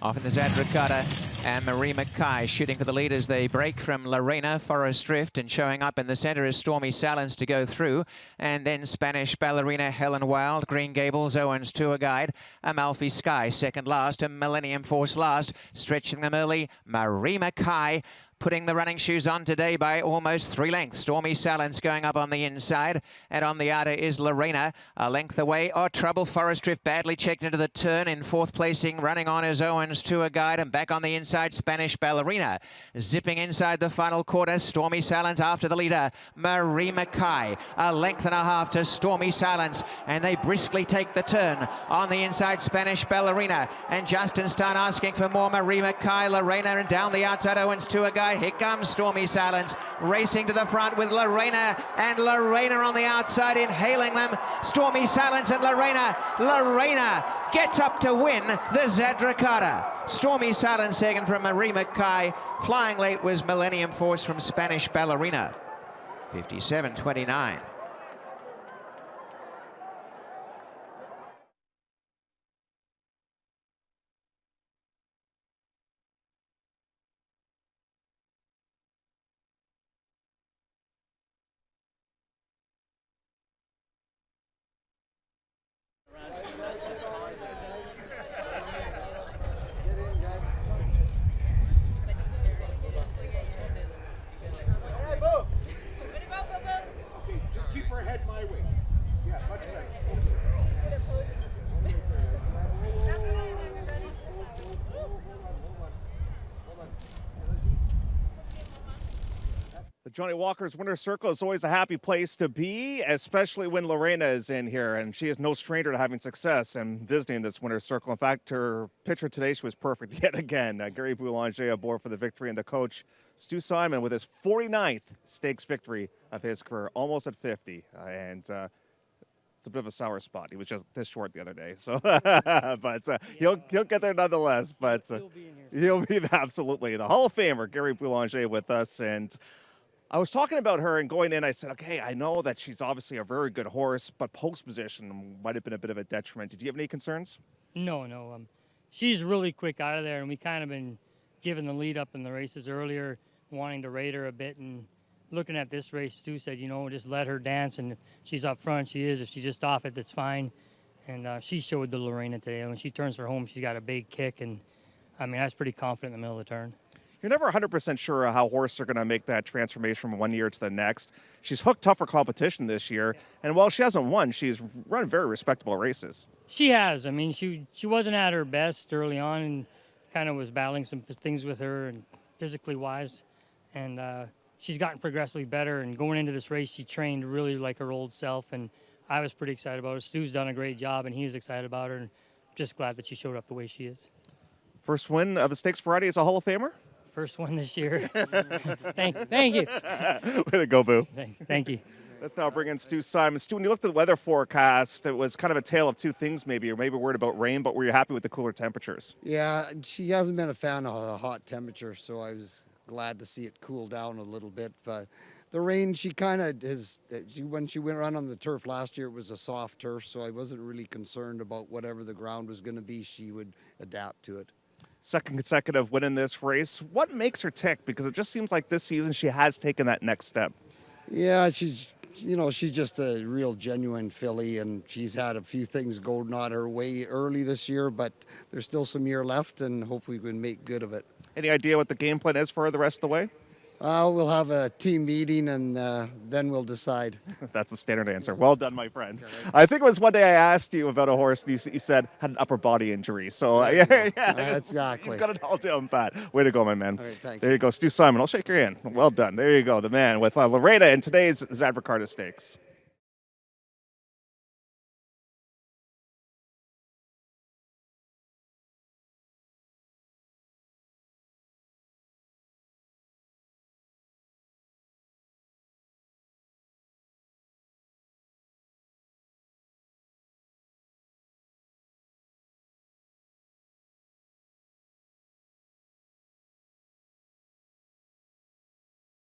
Off in the Zadrakata, and Marie Mackay shooting for the lead as they break from Lorena, Forest Drift, and showing up in the centre is Stormy Salins to go through. And then Spanish Ballerina, Helen Wild, Green Gables, Owens Tour Guide, Amalfi Sky second last, and Millennium Force last. Stretching them early, Marie Mackay putting the running shoes on today by almost 3 lengths. Stormy Salins going up on the inside, and on the outer is Lorena. A length away, Trouble Forest Drift badly checked into the turn. In 4th placing, running on is Owens Tour Guide, and back on the inside, Spanish Ballerina. Zipping inside the final quarter, Stormy Salins after the leader, Marie Mackay. A length and a half to Stormy Salins, and they briskly take the turn. On the inside, Spanish Ballerina, and Justin Stein asking for more. Marie Mackay, Lorena, and down the outside, Owens Tour Guide. Here comes Stormy Salins, racing to the front with Lorena, and Lorena on the outside, inhaling them. Stormy Salins and Lorena. Lorena gets up to win the Zadrakata. Stormy Salins second from Marie Mackay. Flying late was Millennium Force from Spanish Ballerina. 57.29. The Johnny Walker's Winner's Circle is always a happy place to be, especially when Lorena is in here, and she is no stranger to having success and visiting this Winner's Circle. In fact, her picture today, she was perfect yet again. Gary Boulanger aboard for the victory, and the coach, Stu Simon, with his 49th stakes victory of his career, almost at 50. It's a bit of a sour spot. He was just this short the other day, so but he'll get there nonetheless. But he'll be absolutely the Hall of Famer, Gary Boulanger, with us. And I was talking about her and going in, I said, okay, I know that she's obviously a very good horse, but post position might have been a bit of a detriment. Did you have any concerns? No. She's really quick out of there, and we kind of been given the lead up in the races earlier, wanting to rate her a bit. And looking at this race, Stu said, just let her dance, and if she's up front, she is. If she's just off it, that's fine. And she showed the Lorena today. When she turns for home, she's got a big kick, and I was pretty confident in the middle of the turn. You're never 100% sure how horses are going to make that transformation from one year to the next. She's hooked tougher competition this year, and while she hasn't won, she's run very respectable races. She has. She wasn't at her best early on, and kind of was battling some things with her, and physically wise, and she's gotten progressively better. And going into this race, she trained really like her old self, and I was pretty excited about her. Stu's done a great job, and he was excited about her, and just glad that she showed up the way she is. First win of a Stakes Friday as a Hall of Famer? First one this year. Thank you. Way to go, Boo. Thank you. Let's now bring in Stu Simon. Stu, when you looked at the weather forecast, it was kind of a tale of two things maybe. You're maybe worried about rain, but were you happy with the cooler temperatures? Yeah, she hasn't been a fan of the hot temperature, so I was glad to see it cool down a little bit. But the rain, she kind of when she went around on the turf last year, it was a soft turf, so I wasn't really concerned about whatever the ground was going to be. She would adapt to it. Second consecutive win in this race. What makes her tick? Because it just seems like this season she has taken that next step. Yeah, she's just a real genuine filly, and she's had a few things go not her way early this year, but there's still some year left, and hopefully we can make good of it. Any idea what the game plan is for her the rest of the way? We'll have a team meeting, and then we'll decide. That's the standard answer. Well done, my friend. I think it was one day I asked you about a horse, and you said had an upper body injury. So, exactly. You've got it all down pat. Way to go, my man. All right, thanks. There you go, Stu Simon. I'll shake your hand. Well done. There you go, the man with Lorena in today's Zadrakata Stakes.